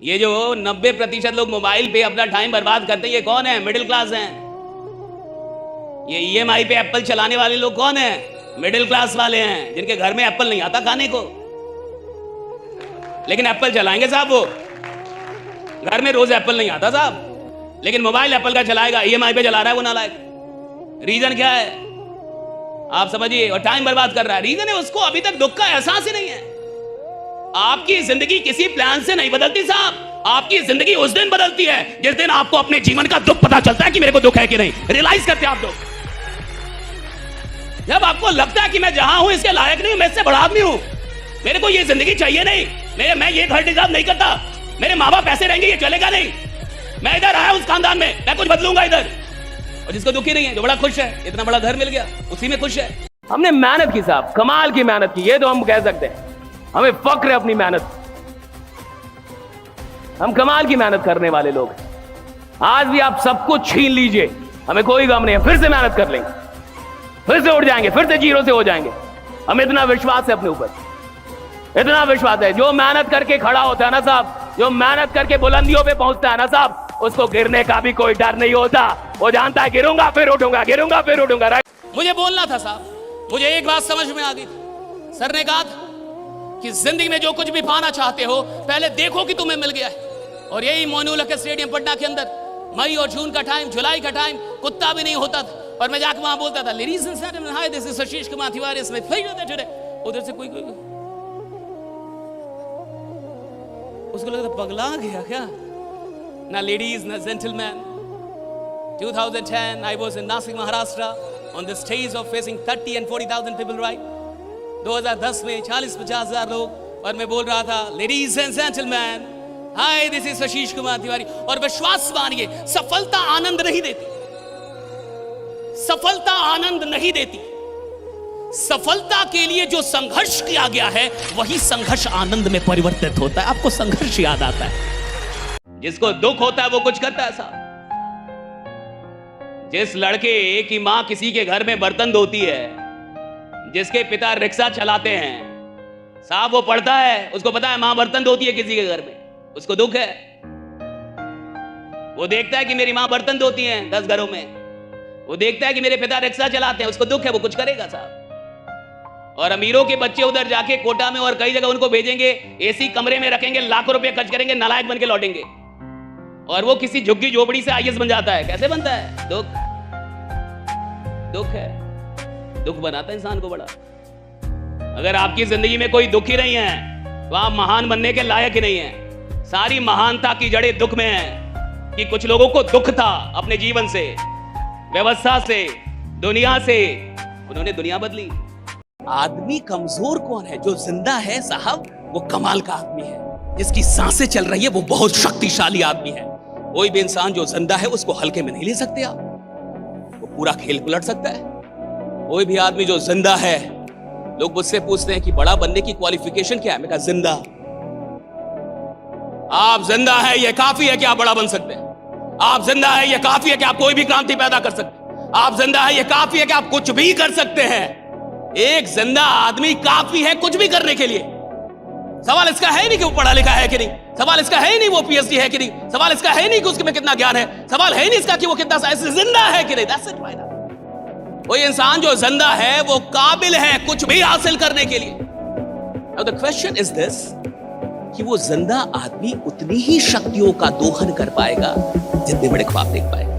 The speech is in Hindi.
ये जो 90% लोग मोबाइल पे अपना टाइम बर्बाद करते हैं, ये कौन है? मिडिल क्लास हैं। ये ईएमआई पे एप्पल चलाने वाले लोग कौन है? मिडिल क्लास वाले हैं, जिनके घर में एप्पल नहीं आता खाने को, लेकिन एप्पल चलाएंगे साहब। वो घर में रोज एप्पल नहीं आता साहब, लेकिन मोबाइल एप्पल का चलाएगा, ईएमआई पे चला रहा है वो नालायक। रीजन क्या है आप समझिए, और टाइम बर्बाद कर रहा है। रीजन है उसको अभी तक दुख का एहसास ही नहीं है। आपकी जिंदगी किसी प्लान से नहीं बदलती साहब, आपकी जिंदगी उस दिन बदलती है जिस दिन आपको अपने जीवन का दुख पता चलता है कि मेरे को दुख है कि नहीं। रियलाइज करते हैं आप लोग, जब आपको लगता है कि मैं जहां हूं इसके लायक नहीं हूं, मैं इससे बड़ा आदमी हूं, मेरे को ये जिंदगी चाहिए नहीं, मैं ये घर डिजर्व नहीं करता, मेरे माँ बाप ऐसे रहेंगे, ये चलेगा नहीं, मैं इधर आया उस खानदान में, मैं कुछ बदलूंगा इधर। और जिसको दुखी नहीं है, जो बड़ा खुश है, इतना बड़ा घर मिल गया, उसी में खुश है। हमने मेहनत की साहब, कमाल की मेहनत की, ये तो हम कह सकते हैं, हमें फक्र है अपनी मेहनत, हम कमाल की मेहनत करने वाले लोग हैं। आज भी आप सब कुछ छीन लीजिए, हमें कोई गम नहीं है, फिर से मेहनत कर लेंगे, फिर से उठ जाएंगे, फिर से जीरो से हो जाएंगे। हमें इतना विश्वास है अपने ऊपर, इतना विश्वास है। जो मेहनत करके खड़ा होता है ना साहब, जो मेहनत करके बुलंदियों पे पहुंचता है ना साहब, उसको गिरने का भी कोई डर नहीं होता। वो जानता है गिरूंगा फिर उठूंगा, गिरूंगा फिर उठूंगा। राइट। मुझे बोलना था साहब, मुझे एक बात समझ में आ गई थी। सर ने कहा था कि जिंदगी में जो कुछ भी पाना चाहते हो पहले देखो कि तुम्हें मिल गया है। और यही मोइनुल स्टेडियम पटना के अंदर मई और जून का टाइम, जुलाई का टाइम, कुत्ता भी नहीं होता था, और मैं जाकर वहां बोलता था, ladies and gentlemen, hi this is Sashish Kumar Tiwari, इसमें उधर से कोई उसको लगता पगला गया क्या, ना लेडीज ना gentleman. 2010 I was in Nasik, Maharashtra on the stage of facing 30 and 40,000 people, right? 2010 में 40-50 हजार लोग, और मैं बोल रहा था, ladies and gentlemen, hi this is Sashish Kumar Tiwari. और विश्वास मानिए, सफलता आनंद नहीं देती, सफलता आनंद नहीं देती। सफलता के लिए जो संघर्ष किया गया है वही संघर्ष आनंद में परिवर्तित होता है। आपको संघर्ष याद आता है, जिसको दुख होता है वो कुछ करता है साहब। जिस लड़के की मां किसी के घर में बर्तन धोती है, जिसके पिता रिक्शा चलाते हैं साहब, वो पढ़ता है, उसको पता है मां बर्तन धोती है किसी के घर में, उसको दुख है। वो देखता है कि मेरी मां बर्तन धोती है 10 घरों में, वो देखता है कि मेरे पिता रिक्शा चलाते हैं, उसको दुख है, वो कुछ करेगा साहब। और अमीरों के बच्चे उधर जाके कोटा में और कई जगह उनको भेजेंगे, एसी कमरे में रखेंगे, लाखों रुपए खर्च करेंगे, नालायक बन के लौटेंगे। और वो किसी झुग्गी झोपड़ी से आईएएस बन जाता है। कैसे बनता है? दुख, दुख है, दुख बनाता है इंसान को बड़ा। अगर आपकी जिंदगी में कोई दुख ही नहीं है तो आप महान बनने के लायक ही नहीं है। सारी महानता की जड़ें दुख में है कि कुछ लोगों को दुख था अपने जीवन से, व्यवस्था से, दुनिया से, उन्होंने दुनिया बदली। आदमी कमजोर कौन है? जो जिंदा है साहब, वो कमाल का आदमी है, जिसकी सांसें चल रही है, वो बहुत शक्तिशाली आदमी है। कोई भी इंसान जो जिंदा है उसको हल्के में नहीं ले सकते आप, वो पूरा खेल पलट सकता है। कोई भी आदमी जो जिंदा है, लोग मुझसे पूछते हैं कि बड़ा बनने की क्वालिफिकेशन क्या है, मैं कहा जिंदा। आप जिंदा है ये काफी है कि आप बड़ा बन सकते हैं। आप जिंदा है ये काफी है कि आप कोई भी क्रांति पैदा कर सकते हैं। आप जिंदा है ये काफी है कि आप कुछ भी कर सकते हैं। एक जिंदा आदमी काफी है कुछ भी करने के लिए। सवाल इसका है नहीं कि वो पढ़ा लिखा है कि नहीं, सवाल इसका है नहीं वो पीएचडी है कि नहीं, सवाल इसका है नहीं कि उसके में कितना ज्ञान है, सवाल है नहीं इसका कि वो कितना जिंदा है कि नहीं। That's it, why not? कोई इंसान जो जिंदा है वो काबिल है कुछ भी हासिल करने के लिए। Now the question is this, कि वो जिंदा आदमी उतनी ही शक्तियों का दोहन कर पाएगा जितने बड़े ख्वाब देख पाएगा।